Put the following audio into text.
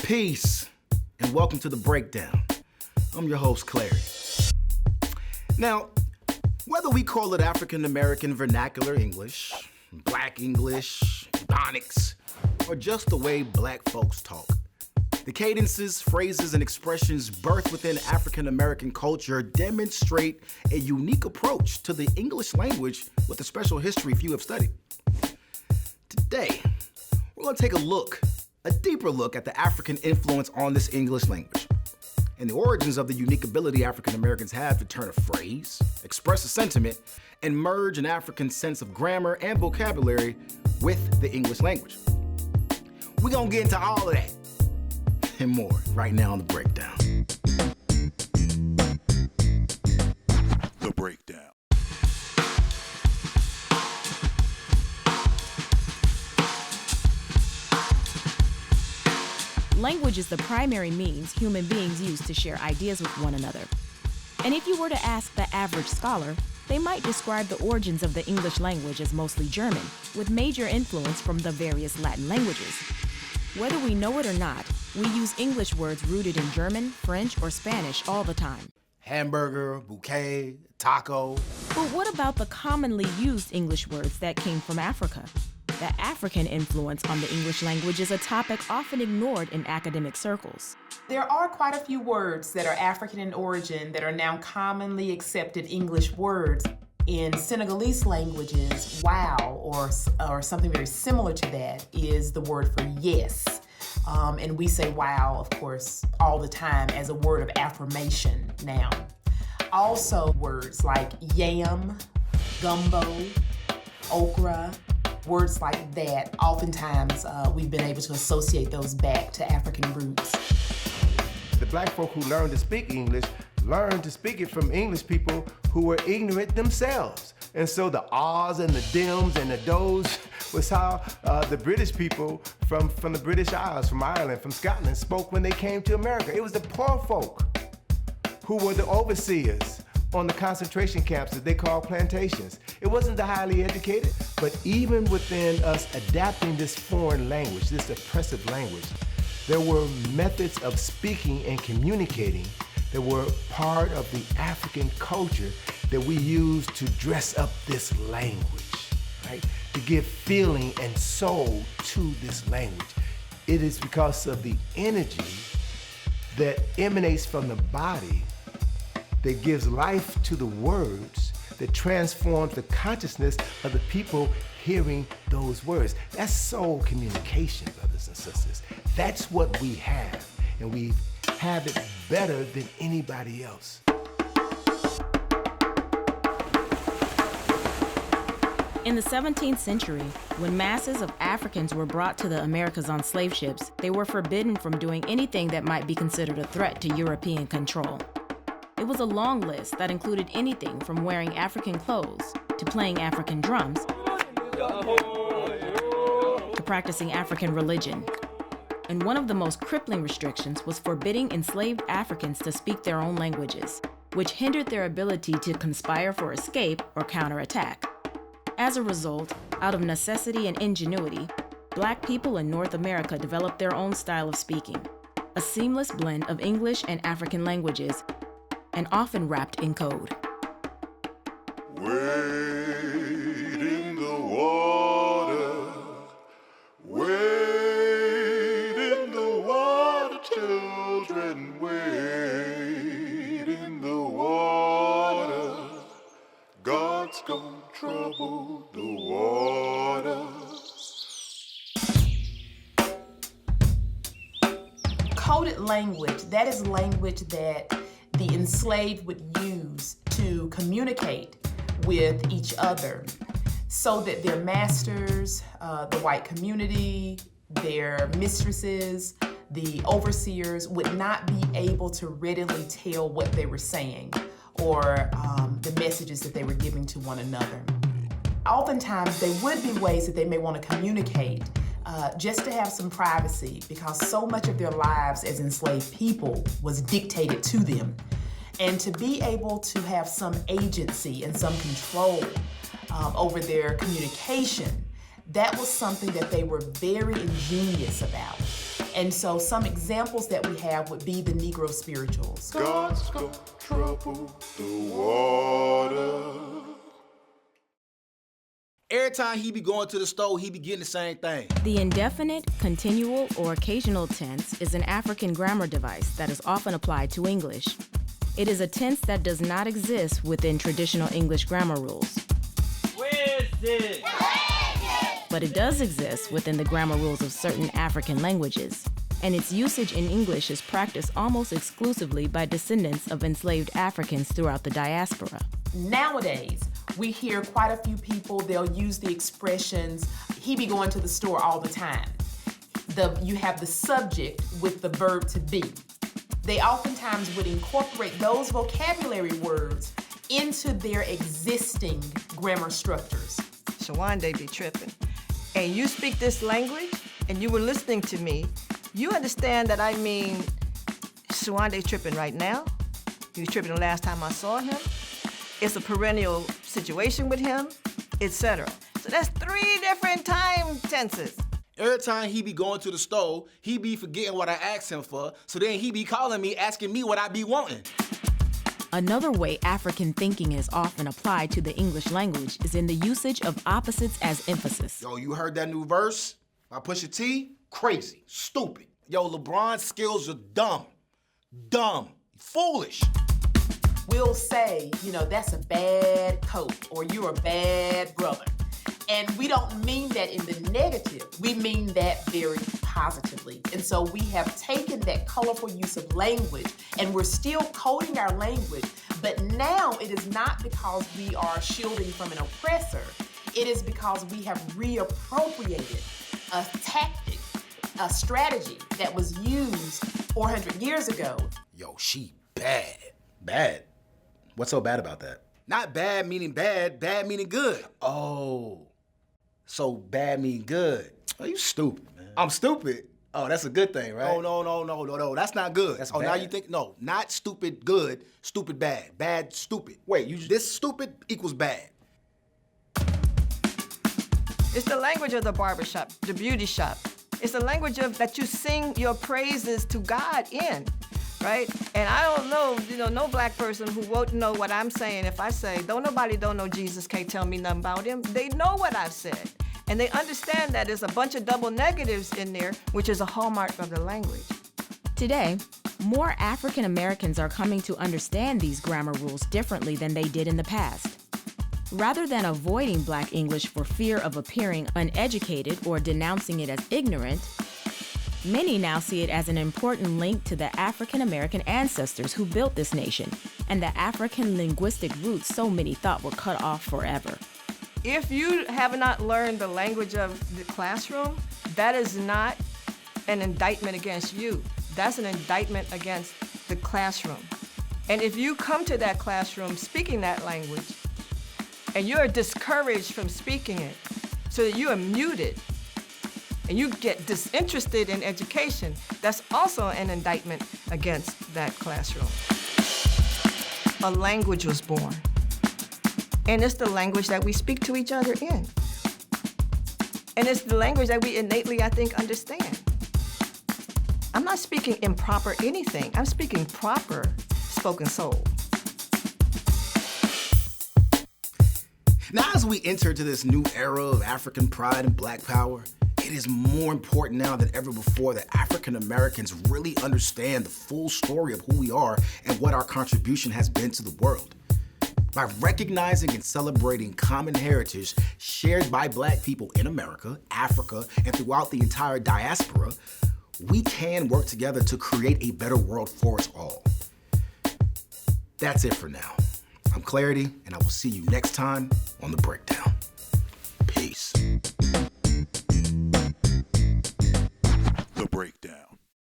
Peace, and welcome to The Breakdown. I'm your host, Clary. Now, whether we call it African American vernacular English, Black English, Ebonics, or just the way Black folks talk, the cadences, phrases, and expressions birthed within African American culture demonstrate a unique approach to the English language with a special history few have studied. Today, we're going to take a deeper look at the African influence on this English language and the origins of the unique ability African Americans have to turn a phrase, express a sentiment, and merge an African sense of grammar and vocabulary with the English language. We're gonna get into all of that and more right now on The Breakdown. The Breakdown. Language is the primary means human beings use to share ideas with one another. And if you were to ask the average scholar, they might describe the origins of the English language as mostly German, with major influence from the various Latin languages. Whether we know it or not, we use English words rooted in German, French, or Spanish all the time. Hamburger, bouquet, taco. But what about the commonly used English words that came from Africa? The African influence on the English language is a topic often ignored in academic circles. There are quite a few words that are African in origin that are now commonly accepted English words. In Senegalese languages, wow, or something very similar to that is the word for yes. And we say wow, of course, all the time as a word of affirmation now. Also words like yam, gumbo, okra, words like that, oftentimes we've been able to associate those back to African roots. The Black folk who learned to speak English learned to speak it from English people who were ignorant themselves. And so the ahs and the dems and the does was how the British people from the British Isles, from Ireland, from Scotland, spoke when they came to America. It was the poor folk who were the overseers on the concentration camps that they called plantations. It wasn't the highly educated, but even within us adapting this foreign language, this oppressive language, there were methods of speaking and communicating that were part of the African culture that we use to dress up this language, right? To give feeling and soul to this language. It is because of the energy that emanates from the body that gives life to the words, that transforms the consciousness of the people hearing those words. That's soul communication, brothers and sisters. That's what we have, and we have it better than anybody else. In the 17th century, when masses of Africans were brought to the Americas on slave ships, they were forbidden from doing anything that might be considered a threat to European control. It was a long list that included anything from wearing African clothes to playing African drums to practicing African religion. And one of the most crippling restrictions was forbidding enslaved Africans to speak their own languages, which hindered their ability to conspire for escape or counterattack. As a result, out of necessity and ingenuity, Black people in North America developed their own style of speaking, a seamless blend of English and African languages, and often wrapped in code. Wade in the water, wade in the water, children, wade in the water. God's gonna trouble the water. Coded language, that is language that the enslaved would use to communicate with each other so that their masters, the white community, their mistresses, the overseers would not be able to readily tell what they were saying or the messages that they were giving to one another. Oftentimes, there would be ways that they may want to communicate just to have some privacy, because so much of their lives as enslaved people was dictated to them. And to be able to have some agency and some control over their communication, that was something that they were very ingenious about. And so some examples that we have would be the Negro spirituals. God's gonna trouble the water. Every time he be going to the store, he be getting the same thing. The indefinite, continual, or occasional tense is an African grammar device that is often applied to English. It is a tense that does not exist within traditional English grammar rules. Where is it? But it does exist within the grammar rules of certain African languages, and its usage in English is practiced almost exclusively by descendants of enslaved Africans throughout the diaspora. Nowadays, we hear quite a few people, they'll use the expressions, he be going to the store all the time. You have the subject with the verb to be. They oftentimes would incorporate those vocabulary words into their existing grammar structures. Shawande be tripping. And you speak this language, and you were listening to me, you understand that I mean Shawande tripping right now. He was tripping the last time I saw him. It's a perennial situation with him, etc. So that's 3 different time tenses. Every time he be going to the store, he be forgetting what I asked him for, so then he be calling me, asking me what I be wanting. Another way African thinking is often applied to the English language is in the usage of opposites as emphasis. Yo, you heard that new verse by Pusha T? Crazy, stupid. Yo, LeBron's skills are dumb, foolish. We'll say, that's a bad coat, or you're a bad brother. And we don't mean that in the negative. We mean that very positively. And so we have taken that colorful use of language, and we're still coding our language, but now it is not because we are shielding from an oppressor. It is because we have reappropriated a tactic, a strategy that was used 400 years ago. Yo, she bad. Bad? What's so bad about that? Not bad meaning bad meaning good. Oh, so bad mean good. Oh, you stupid, man. I'm stupid? Oh, that's a good thing, right? Oh, no, that's not good. That's bad. Now you think, no, not stupid good, stupid bad, bad stupid. Wait, this stupid equals bad. It's the language of the barbershop, the beauty shop. It's the language of that you sing your praises to God in, right? And I don't know, no black person who won't know what I'm saying if I say, don't know Jesus, can't tell me nothing about him. They know what I've said. And they understand that there's a bunch of double negatives in there, which is a hallmark of the language. Today, more African Americans are coming to understand these grammar rules differently than they did in the past. Rather than avoiding Black English for fear of appearing uneducated or denouncing it as ignorant, many now see it as an important link to the African American ancestors who built this nation and the African linguistic roots so many thought were cut off forever. If you have not learned the language of the classroom, that is not an indictment against you. That's an indictment against the classroom. And if you come to that classroom speaking that language, and you're discouraged from speaking it, so that you are muted, and you get disinterested in education, that's also an indictment against that classroom. A language was born. And it's the language that we speak to each other in. And it's the language that we innately, I think, understand. I'm not speaking improper anything. I'm speaking proper spoken soul. Now, as we enter into this new era of African pride and Black power, it is more important now than ever before that African Americans really understand the full story of who we are and what our contribution has been to the world. By recognizing and celebrating common heritage shared by Black people in America, Africa, and throughout the entire diaspora, we can work together to create a better world for us all. That's it for now. I'm Clarity, and I will see you next time on The Breakdown.